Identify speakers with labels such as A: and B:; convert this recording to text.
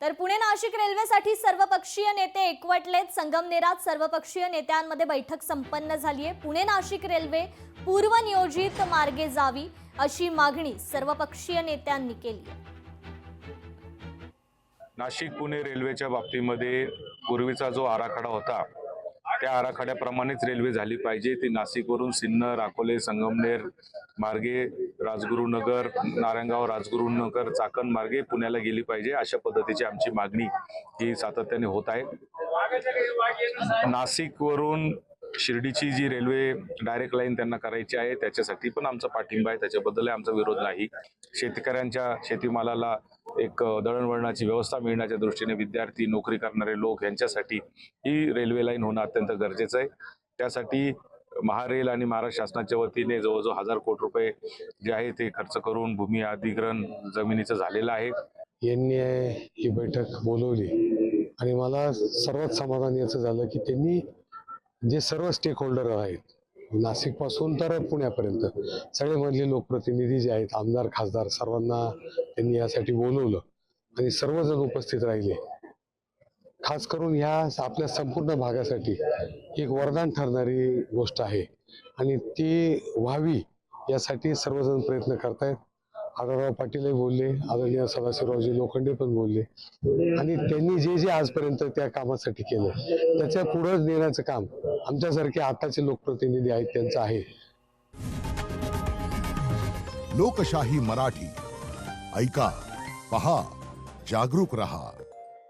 A: तर पुणे नाशिक रेल्वेसाठी सर्वपक्षीय नेते एकवटलेत। संगमनेरात सर्वपक्षीय नेत्यांमध्ये बैठक संपन्न झाली आहे। पुणे नाशिक रेल्वे पूर्वनियोजित मार्गे जावी अशी मागणी सर्वपक्षीय नेत्यांनी केली आहे।
B: नाशिक पुणे रेल्वेच्या बाबतीमध्ये पूर्वीचा जो आराखडा होता त्या आराखड्याप्रमाणेच रेल्वे झाली पाहिजे। ती नाशिकवरून सिन्नर, अकोले, संगमनेर मार्गे राजगुरुनगर, नारायणगाव, राजगुरुनगर, चाकण मार्गे पुण्याला गेली पाहिजे, अशा पद्धतीची आमची मागणी ही सातत्याने होत आहे। नाशिकवरून शिर्डीची जी रेल्वे डायरेक्ट लाईन त्यांना करायची आहे त्याच्यासाठी पण आमचा पाठिंबा आहे, त्याच्याबद्दल आमचा विरोध नाही। शेतकऱ्यांच्या शेतीमालाला एक दळणवळणाची व्यवस्था मिळण्याच्या दृष्टीने विद्यार्थी, नोकरी करणारे लोक यांच्यासाठी ही रेल्वे लाईन होणं अत्यंत गरजेचं आहे। त्यासाठी महारेल आणि महाराष्ट्र शासनाच्या वतीने जवळजवळ 1000 कोटी रुपये जे आहे ते खर्च करून भूमी अधिग्रहण जमिनीचं झालेलं आहे।
C: यांनी ही बैठक बोलवली आणि मला सर्वात समाधान याचं झालं की त्यांनी जे सर्व स्टेक होल्डर आहेत, नाशिक पासून तर पुण्यापर्यंत सगळे मधले लोकप्रतिनिधी जे आहेत, आमदार, खासदार, सर्वांना त्यांनी यासाठी बोलवलं आणि सर्वजण उपस्थित राहिले। खास करून ह्या आपल्या संपूर्ण भागासाठी एक वरदान ठरणारी गोष्ट आहे आणि ती व्हावी यासाठी सर्वजण प्रयत्न करतायत। आढळराव पाटीलही बोलले, आदरणीय सदाशिवरावजी लोखंडे पण बोलले आणि त्यांनी जे जे आजपर्यंत त्या कामासाठी केलं त्याच्या पुढे नेण्याचं काम आमच्यासारखे आताचे लोकप्रतिनिधी आहेत त्यांचं आहे।
D: लोकशाही मराठी ऐका, पहा, जागरूक रहा।